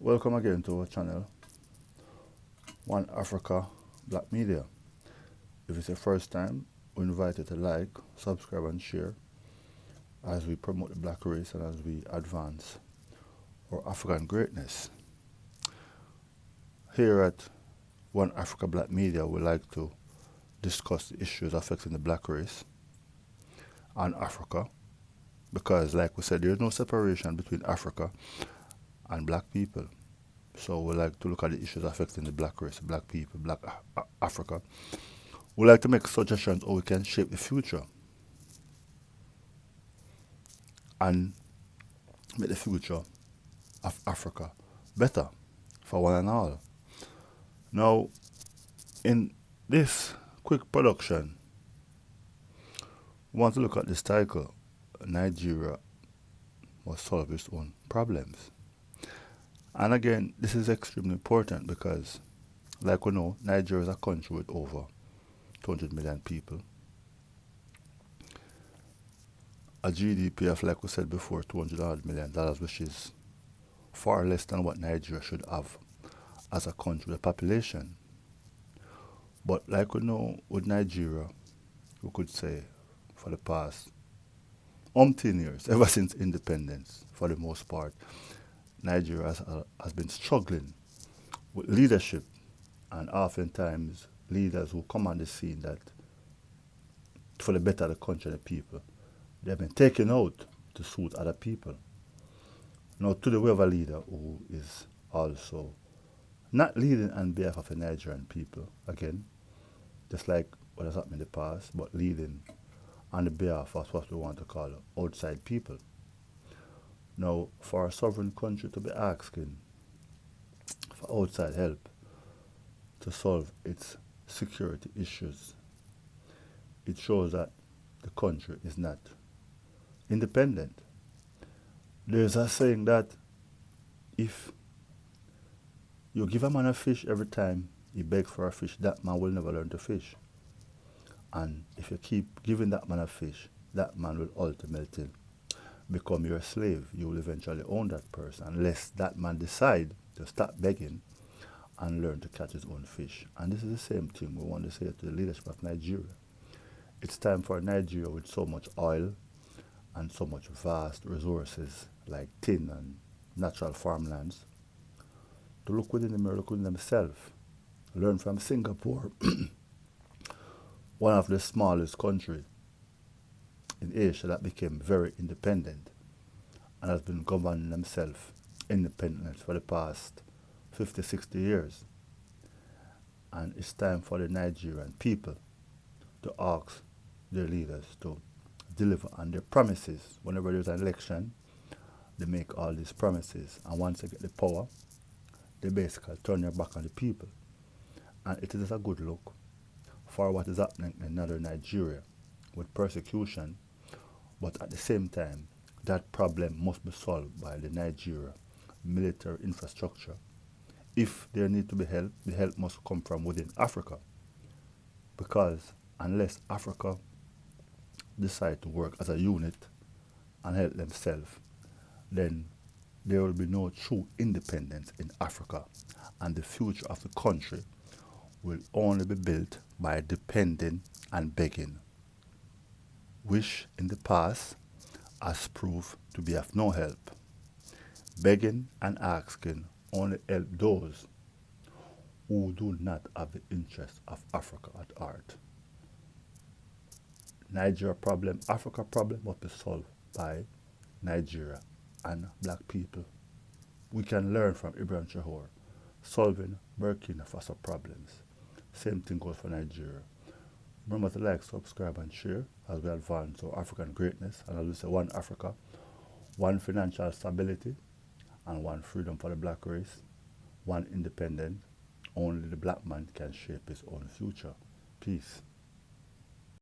Welcome again to our channel, One Africa Black Media. If it's your first time, we invite you to like, subscribe and share as we promote the black race and as we advance our African greatness. Here at One Africa Black Media, we like to discuss the issues affecting the black race and Africa, because like we said, there's no separation between Africa and black people. So we like to look at the issues affecting the black race, black people, black Africa. We like to make suggestions how we can shape the future and make the future of Africa better for one and all. Now, in this quick production, we want to look at this title, Nigeria must solve its own problems. And again, this is extremely important because, like we know, Nigeria is a country with over 200 million people. A GDP of, like we said before, $200 million, which is far less than what Nigeria should have as a country with a population. But like we know, with Nigeria, we could say for the past umpteen years, ever since independence, for the most part, Nigeria has been struggling with leadership, and oftentimes leaders who come on the scene that for the better of the country and the people, they have been taken out to suit other people. Now today we have a leader who is also not leading on behalf of the Nigerian people, again, just like what has happened in the past, but leading on the behalf of what we want to call outside people. Now, for a sovereign country to be asking for outside help to solve its security issues, it shows that the country is not independent. There's a saying that if you give a man a fish every time he begs for a fish, that man will never learn to fish. And if you keep giving that man a fish, that man will ultimately become your slave. You will eventually own that person unless that man decide to stop begging and learn to catch his own fish. And this is the same thing we want to say to the leadership of Nigeria. It's time for Nigeria, with so much oil and so much vast resources like tin and natural farmlands, to look within the mirror, look within themselves, learn from Singapore, one of the smallest countries in Asia that became very independent and has been governing themselves independently for the past 50, 60 years. And it's time for the Nigerian people to ask their leaders to deliver on their promises. Whenever there's an election, they make all these promises, and once they get the power, they basically turn their back on the people. And it is a good look for what is happening in northern Nigeria with persecution, but at the same time, that problem must be solved by the Nigeria military infrastructure. If there need to be help, the help must come from within Africa, because unless Africa decide to work as a unit and help themselves, then there will be no true independence in Africa, and the future of the country will only be built by depending and begging, which in the past has proved to be of no help. Begging and asking only help those who do not have the interest of Africa at heart. Nigeria problem, Africa problem must be solved by Nigeria and black people. We can learn from Ibrahim Traore solving Burkina Faso problems. Same thing goes for Nigeria. Remember to like, subscribe and share as we advance our African greatness, and as we say, one Africa, one financial stability, and one freedom for the black race, one independent. Only the black man can shape his own future. Peace.